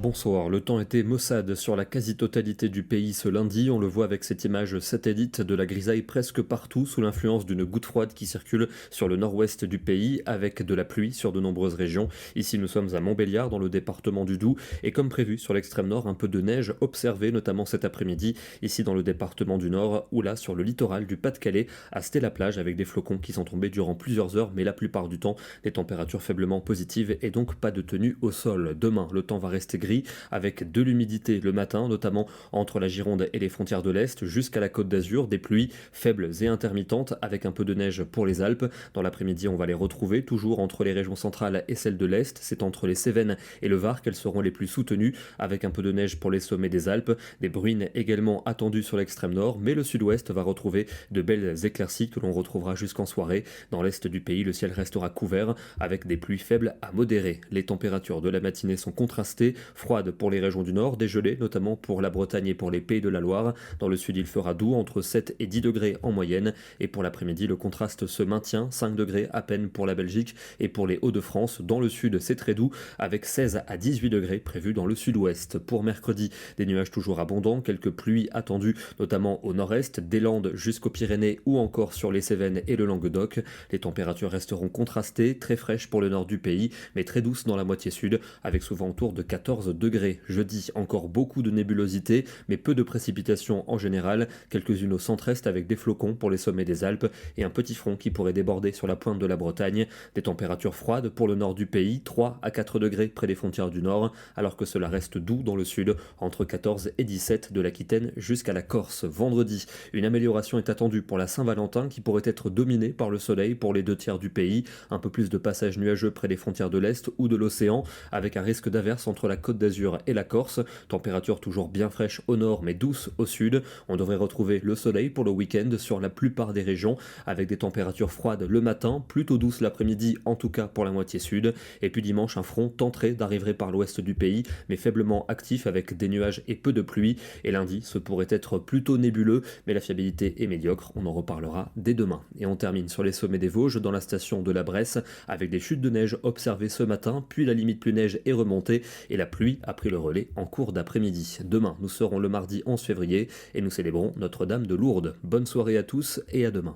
Bonsoir, le temps était maussade sur la quasi-totalité du pays ce lundi, on le voit avec cette image satellite de la grisaille presque partout sous l'influence d'une goutte froide qui circule sur le nord-ouest du pays avec de la pluie sur de nombreuses régions. Ici nous sommes à Montbéliard dans le département du Doubs et comme prévu sur l'extrême nord un peu de neige observée notamment cet après-midi ici dans le département du Nord ou là sur le littoral du Pas-de-Calais à Stella-Plage avec des flocons qui sont tombés durant plusieurs heures mais la plupart du temps des températures faiblement positives et donc pas de tenue au sol. Demain le temps va rester gris avec de l'humidité le matin, notamment entre la Gironde et les frontières de l'Est jusqu'à la Côte d'Azur, des pluies faibles et intermittentes avec un peu de neige pour les Alpes. Dans l'après-midi, on va les retrouver toujours entre les régions centrales et celles de l'Est. C'est entre les Cévennes et le Var qu'elles seront les plus soutenues avec un peu de neige pour les sommets des Alpes. Des bruines également attendues sur l'extrême nord, mais le sud-ouest va retrouver de belles éclaircies que l'on retrouvera jusqu'en soirée. Dans l'est du pays, le ciel restera couvert avec des pluies faibles à modérées. Les températures de la matinée sont contrastées, froide pour les régions du nord, des gelées notamment pour la Bretagne et pour les Pays de la Loire. Dans le sud, il fera doux, entre 7 et 10 degrés en moyenne. Et pour l'après-midi, le contraste se maintient, 5 degrés à peine pour la Belgique et pour les Hauts-de-France. Dans le sud, c'est très doux, avec 16 à 18 degrés prévus dans le sud-ouest. Pour mercredi, des nuages toujours abondants, quelques pluies attendues, notamment au nord-est, des Landes jusqu'aux Pyrénées ou encore sur les Cévennes et le Languedoc. Les températures resteront contrastées, très fraîches pour le nord du pays, mais très douces dans la moitié sud, avec souvent autour de 14 degrés. Jeudi, encore beaucoup de nébulosité, mais peu de précipitations en général, quelques-unes au centre-est avec des flocons pour les sommets des Alpes et un petit front qui pourrait déborder sur la pointe de la Bretagne. Des températures froides pour le nord du pays, 3 à 4 degrés près des frontières du nord, alors que cela reste doux dans le sud, entre 14 et 17 de l'Aquitaine jusqu'à la Corse. Vendredi, une amélioration est attendue pour la Saint-Valentin qui pourrait être dominée par le soleil pour les 2 tiers du pays, un peu plus de passages nuageux près des frontières de l'Est ou de l'océan, avec un risque d'averse entre la Côte d'Azur et la Corse. Température toujours bien fraîche au nord mais douce au sud. On devrait retrouver le soleil pour le week-end sur la plupart des régions avec des températures froides le matin, plutôt douces l'après-midi en tout cas pour la moitié sud. Et puis dimanche un front tenterait d'arriver par l'ouest du pays mais faiblement actif avec des nuages et peu de pluie. Et lundi ce pourrait être plutôt nébuleux mais la fiabilité est médiocre. On en reparlera dès demain. Et on termine sur les sommets des Vosges dans la station de la Bresse avec des chutes de neige observées ce matin puis la limite plus neige est remontée et la pluie a pris le relais en cours d'après-midi. Demain, nous serons le mardi 11 février et nous célébrons Notre-Dame de Lourdes. Bonne soirée à tous et à demain.